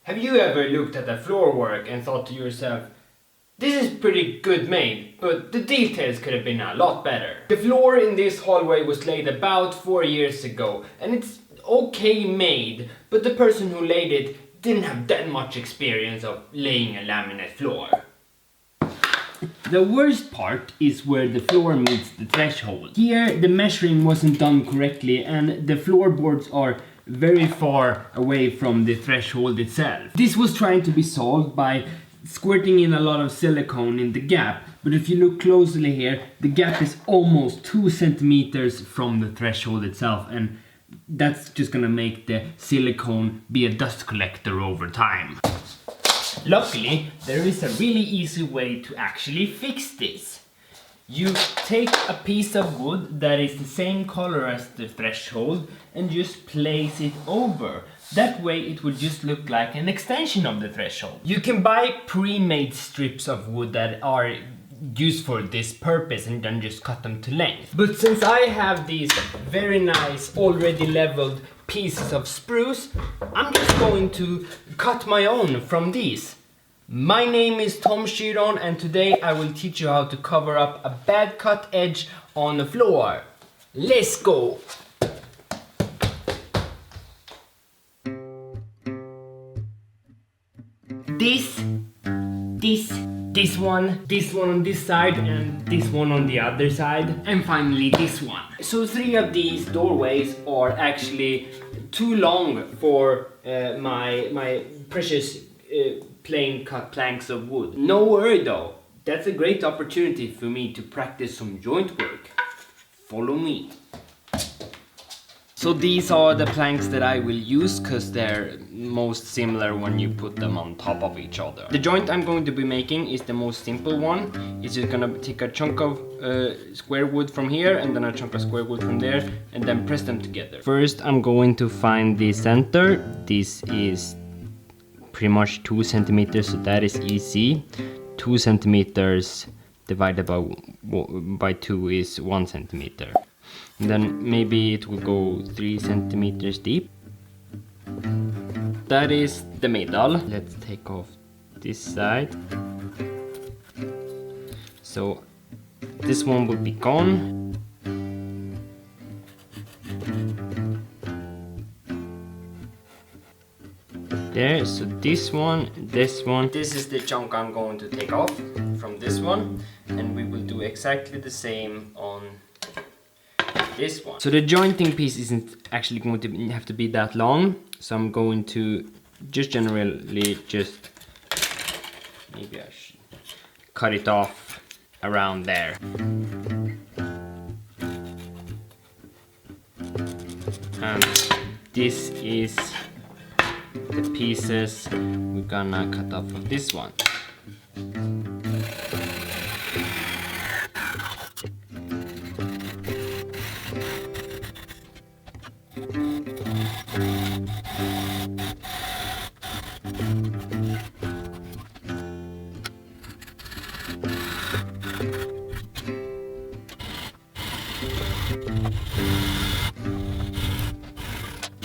Have you ever looked at a floor work and thought to yourself, this is pretty good made, but the details could have been a lot better? The floor in this hallway was laid about 4 years ago, and it's okay made, but the person who laid it didn't have that much experience of laying a laminate floor. The worst part is where the floor meets the threshold. Here the measuring wasn't done correctly and the floorboards are very far away from the threshold itself. This was trying to be solved by squirting in a lot of silicone in the gap, but if you look closely here, the gap is almost 2 centimeters from the threshold itself, and that's just gonna make the silicone be a dust collector over time. Luckily, there is a really easy way to actually fix this. You take a piece of wood that is the same color as the threshold and just place it over. That way it will just look like an extension of the threshold. You can buy pre-made strips of wood that are used for this purpose and then just cut them to length. But since I have these very nice already leveled pieces of spruce, I'm just going to cut my own from these. My name is Tom Shiron and today I will teach you how to cover up a bad cut edge on the floor. Let's go! This one on this side and this one on the other side, and finally this one. So 3 of these doorways are actually too long for my precious plain cut planks of wood. No worry though, that's a great opportunity for me to practice some joint work. Follow me. So these are the planks that I will use because they're most similar when you put them on top of each other. The joint I'm going to be making is the most simple one. It's just gonna take a chunk of square wood from here and then a chunk of square wood from there and then press them together. First I'm going to find the center. This is pretty much 2 centimeters, so that is easy. 2 centimeters divided by 2 is 1 centimeter. And then maybe it will go 3 centimeters deep. That is the middle. Let's take off this side. So this one will be gone. There, so this one. This is the chunk I'm going to take off from this one, and we will do exactly the same on this one. So the jointing piece isn't actually going to have to be that long, so I'm going to just generally just maybe I should cut it off around there. And this is the pieces we're gonna cut off of this one.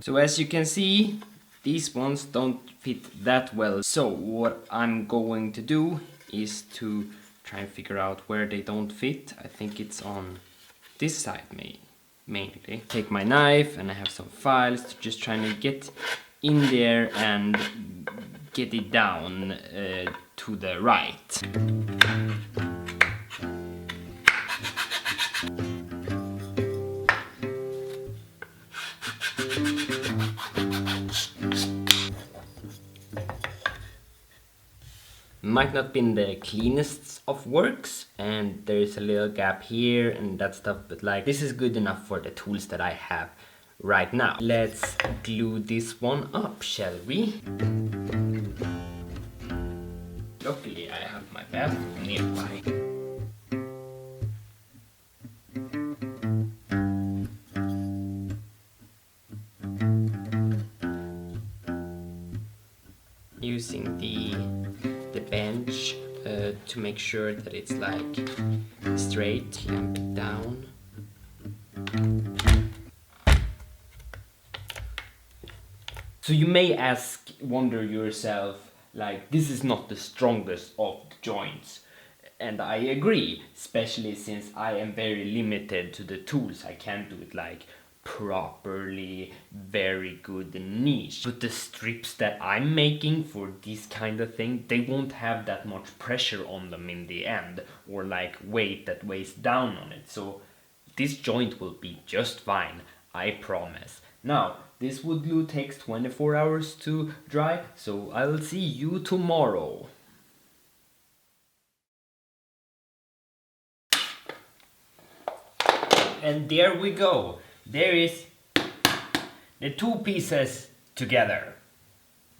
So as you can see, these ones don't fit that well. So what I'm going to do is to try and figure out where they don't fit. I think it's on this side mainly. Take my knife and I have some files to just trying to get in there and get it down to the right. Might not been the cleanest of works, and there's a little gap here and that stuff, but like this is good enough for the tools that I have right now. Let's glue this one up, shall we? Luckily I have my bathroom nearby. Using the bench to make sure that it's like straight, clamp it down. So you may wonder yourself, like, this is not the strongest of the joints. And I agree, especially since I am very limited to the tools. I can't do it like properly, very good and niche. But the strips that I'm making for this kind of thing, they won't have that much pressure on them in the end, or like weight that weighs down on it. So this joint will be just fine, I promise. Now, this wood glue takes 24 hours to dry, so I'll see you tomorrow. And there we go. There is the two pieces together.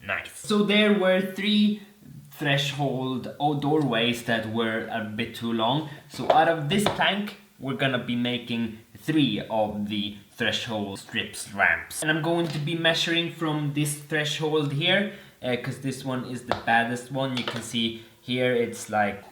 Nice. So there were 3 threshold doorways that were a bit too long. So out of this plank, we're gonna be making 3 of the threshold strips ramps. And I'm going to be measuring from this threshold here, because this one is the baddest one. You can see here it's like,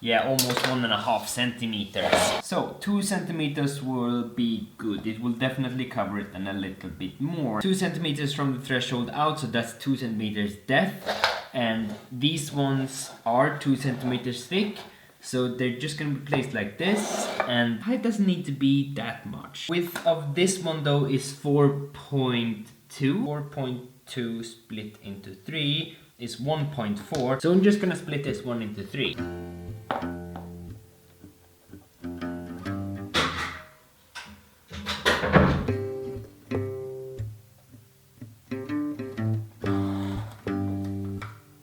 yeah, almost 1.5 centimeters. So 2 centimeters will be good. It will definitely cover it and a little bit more. 2 centimeters from the threshold out, so that's 2 centimeters depth. And these ones are 2 centimeters thick. So they're just gonna be placed like this, and height doesn't need to be that much. Width of this one though is 4.2. 4.2 split into 3 is 1.4. So I'm just gonna split this one into 3.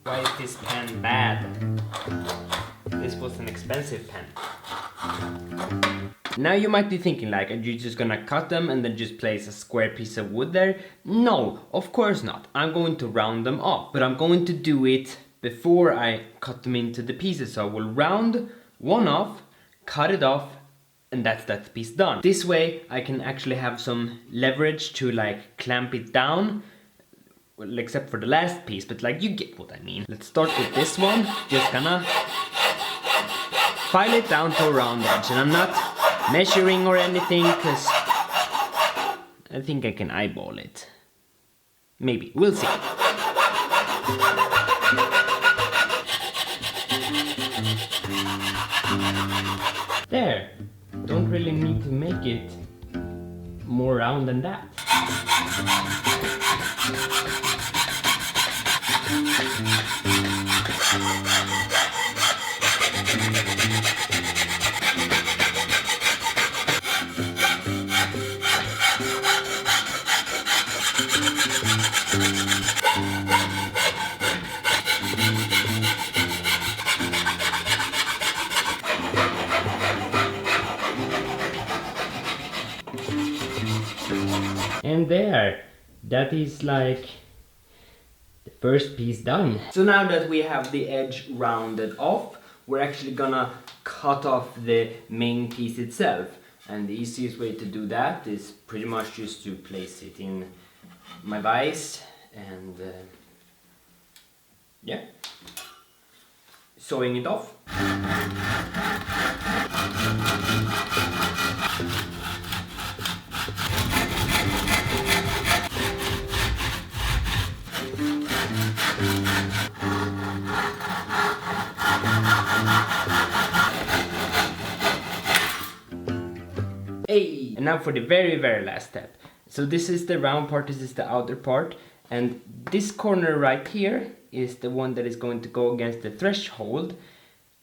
Why is this pen bad? This was an expensive pen. Now you might be thinking, like, are you just gonna cut them and then just place a square piece of wood there? No, of course not. I'm going to round them off, but I'm going to do it before I cut them into the pieces. So I will round one off, cut it off, and that's that piece done. This way I can actually have some leverage to like clamp it down. Well, except for the last piece, but like you get what I mean. Let's start with this one. Just gonna file it down to a round edge, and I'm not measuring or anything because I think I can eyeball it. Maybe, we'll see. There, don't really need to make it more round than that. And there, that is like the first piece done. So now that we have the edge rounded off, we're actually gonna cut off the main piece itself. And the easiest way to do that is pretty much just to place it in my vise and yeah, sewing it off. Hey! And now for the very last step. So this is the round part, this is the outer part, and this corner right here is the one that is going to go against the threshold.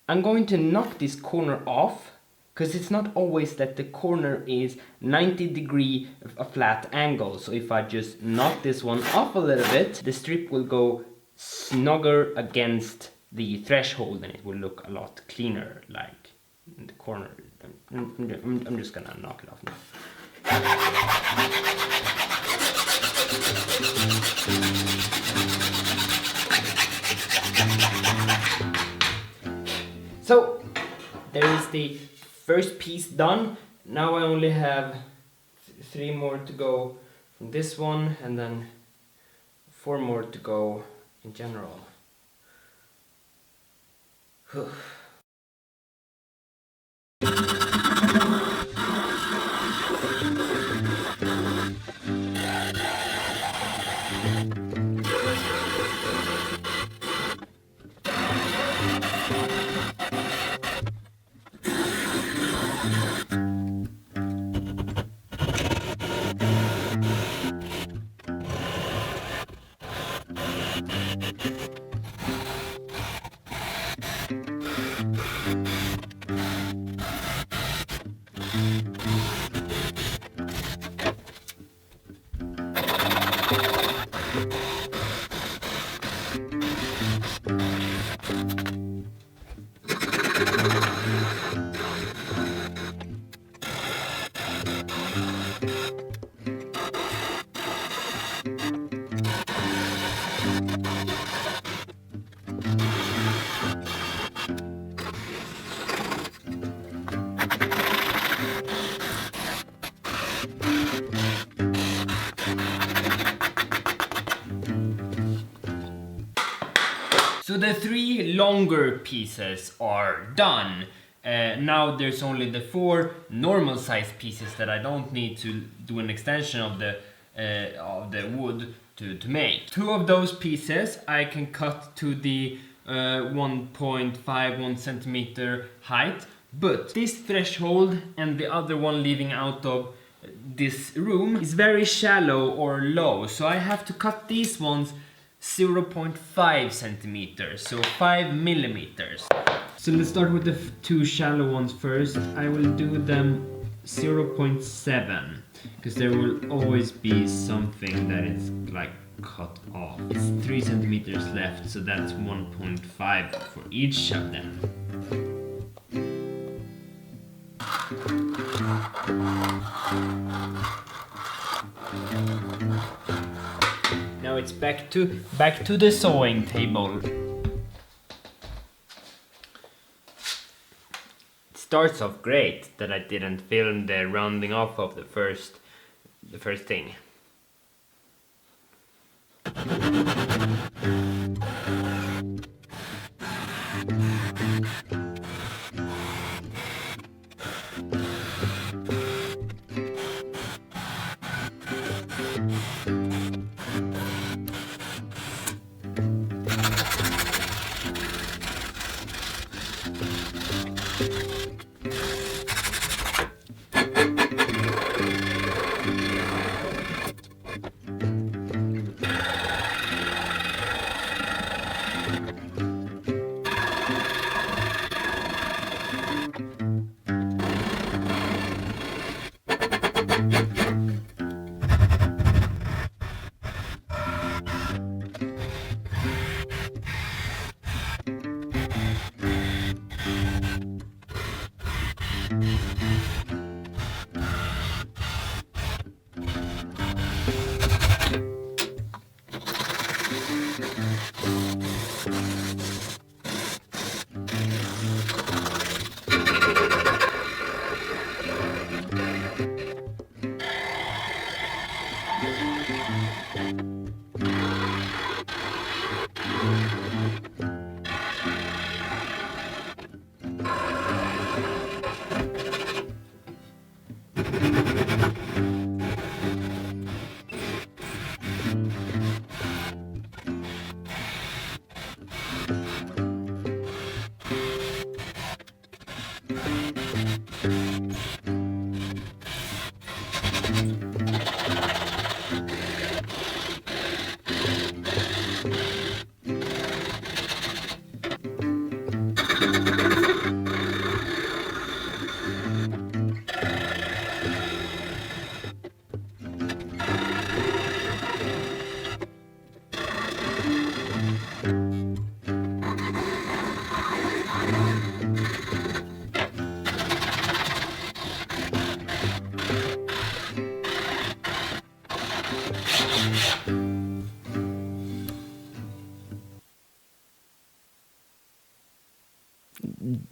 I'm going to knock this corner off, because it's not always that the corner is 90° a flat angle. So if I just knock this one off a little bit, the strip will go snugger against the threshold and it will look a lot cleaner, like in the corner. I'm just gonna knock it off now. So there is the first piece done. Now I only have 3 more to go from this one, and then 4 more to go in general. So the 3 longer pieces are done. Now there's only the 4 normal size pieces that I don't need to do an extension of the wood to make. 2 of those pieces I can cut to the 1.51 centimeter height, but this threshold and the other one leading out of this room is very shallow or low, so I have to cut these ones 0.5 centimeters, so 5 millimeters. So let's start with the 2 shallow ones first. I will do them 0.7 because there will always be something that is like cut off. It's 3 centimeters left, so that's 1.5 for each of them. Now it's back to the sewing table. It starts off great that I didn't film the rounding off of the first thing.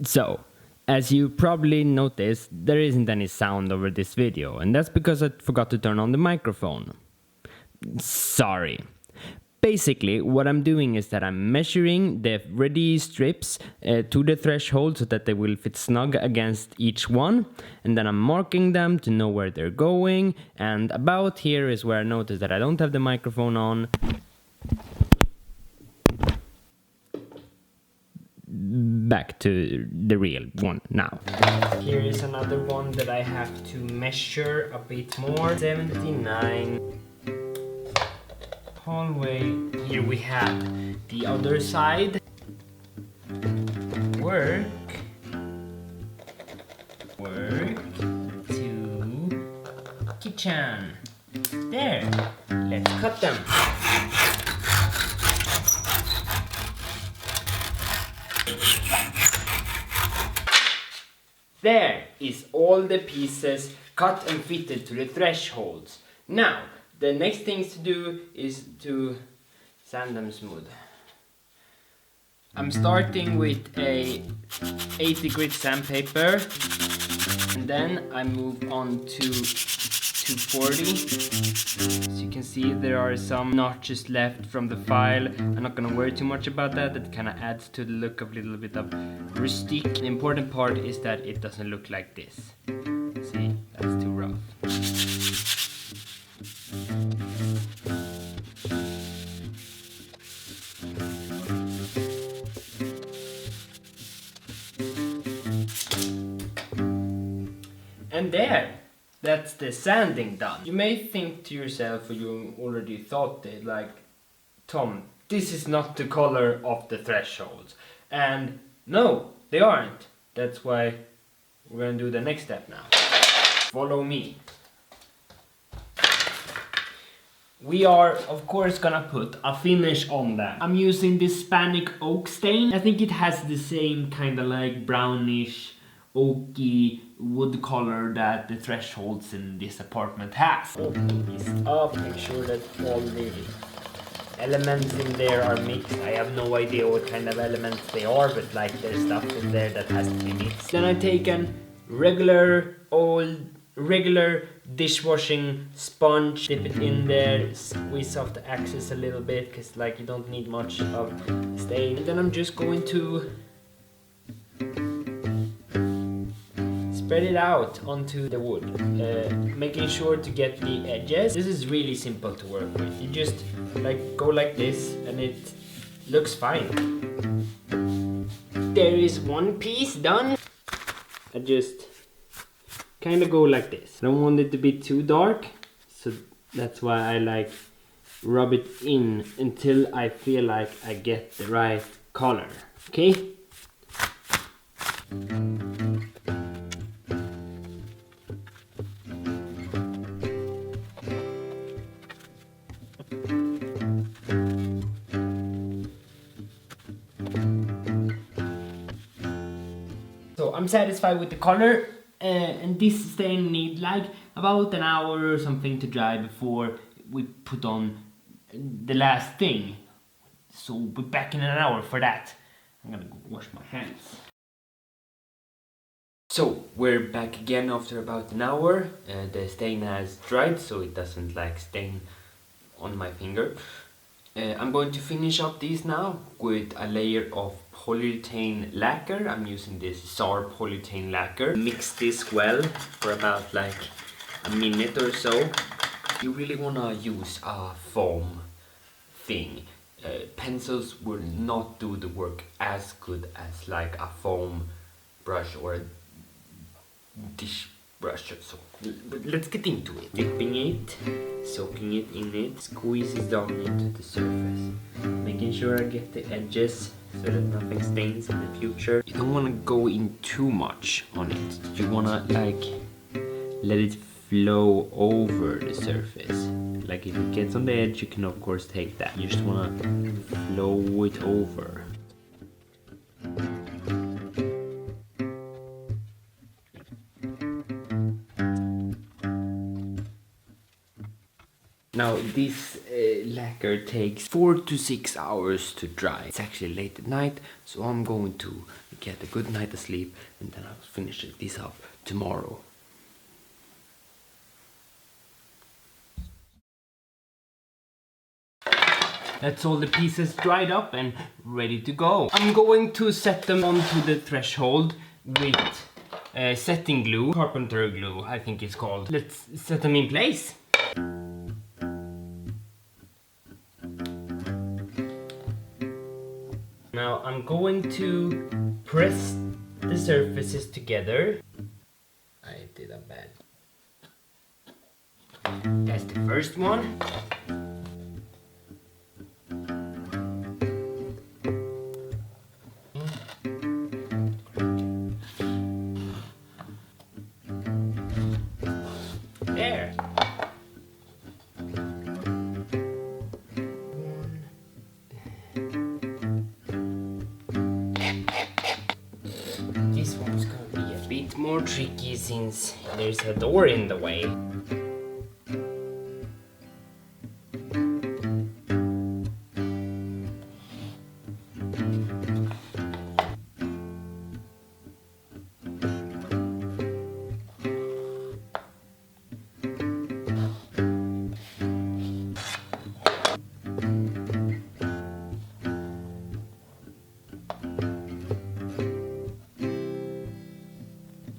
So, as you probably noticed, there isn't any sound over this video, and that's because I forgot to turn on the microphone. Sorry. Basically, what I'm doing is that I'm measuring the ready strips to the threshold so that they will fit snug against each one, and then I'm marking them to know where they're going, and about here is where I notice that I don't have the microphone on. Back to the real one now. Here is another one that I have to measure a bit more. 79. Hallway. Here we have the other side. Work to kitchen. There. Let's cut them. There is all the pieces cut and fitted to the thresholds. Now, the next thing to do is to sand them smooth. I'm starting with a 80 grit sandpaper, and then I move on to 240. As you can see, there are some notches left from the file. I'm not gonna worry too much about that. That kind of adds to the look of a little bit of rustic. The important part is that it doesn't look like this. See, that's too rough. And there, that's the sanding done. You may think to yourself, or you already thought it, like, Tom, this is not the color of the thresholds. And no, they aren't. That's why we're gonna do the next step now. Follow me. We are, of course, gonna put a finish on that. I'm using this Hispanic oak stain. I think it has the same kind of like brownish, oaky wood color that the thresholds in this apartment has. Open this up, make sure that all the elements in there are mixed. I have no idea what kind of elements they are, but like there's stuff in there that has to be mixed. Then I take a regular dishwashing sponge, dip it in there, squeeze off the axis a little bit, because like you don't need much of stain. And then I'm just going to spread it out onto the wood, making sure to get the edges. This is really simple to work with. You just like go like this and it looks fine. There is one piece done. I just kind of go like this. I don't want it to be too dark, so that's why I like rub it in until I feel like I get the right color. Okay? So I'm satisfied with the color, and this stain need like about an hour or something to dry before we put on the last thing. So we'll be back in an hour for that. I'm gonna go wash my hands. So we're back again after about an hour. The stain has dried, so it doesn't like stain on my finger. I'm going to finish up these now with a layer of polyurethane lacquer. I'm using this SAR polyurethane lacquer. Mix this well for about like a minute or so. You really want to use a foam thing. Pencils will not do the work as good as like a foam brush or a dish brush. So let's get into it. Dipping it, soaking it in it, squeeze it down into the surface, making sure I get the edges so that nothing stains in the future. You don't want to go in too much on it. You want to like let it flow over the surface. Like if it gets on the edge, you can of course take that. You just want to flow it over. Now this lacquer takes 4 to 6 hours to dry. It's actually late at night, so I'm going to get a good night of sleep and then I'll finish this up tomorrow. That's all the pieces dried up and ready to go. I'm going to set them onto the threshold with setting glue, carpenter glue I think it's called. Let's set them in place. Now I'm going to press the surfaces together. I did a bad. That's the first one. There. This one's gonna be a bit more tricky since there's a door in the way.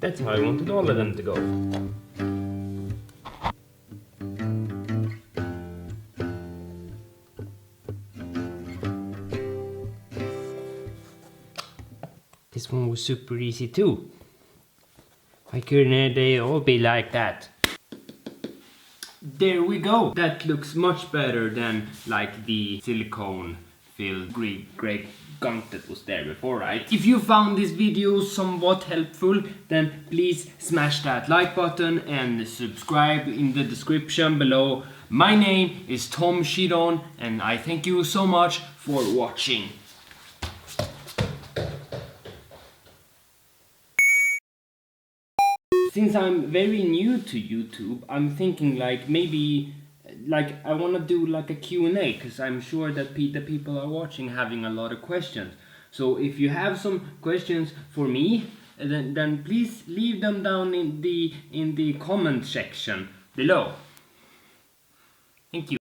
That's how I wanted all of them to go. This one was super easy too. Why couldn't they all be like that? There we go! That looks much better than like the silicone filled grey gunk that was there before, right? If you found this video somewhat helpful, then please smash that like button and subscribe in the description below. My name is Tom Shidon and I thank you so much for watching. Since I'm very new to YouTube, I'm thinking like maybe I want to do like a Q&A, because I'm sure that the people are watching having a lot of questions. So if you have some questions for me, then please leave them down in the comment section below. Thank you.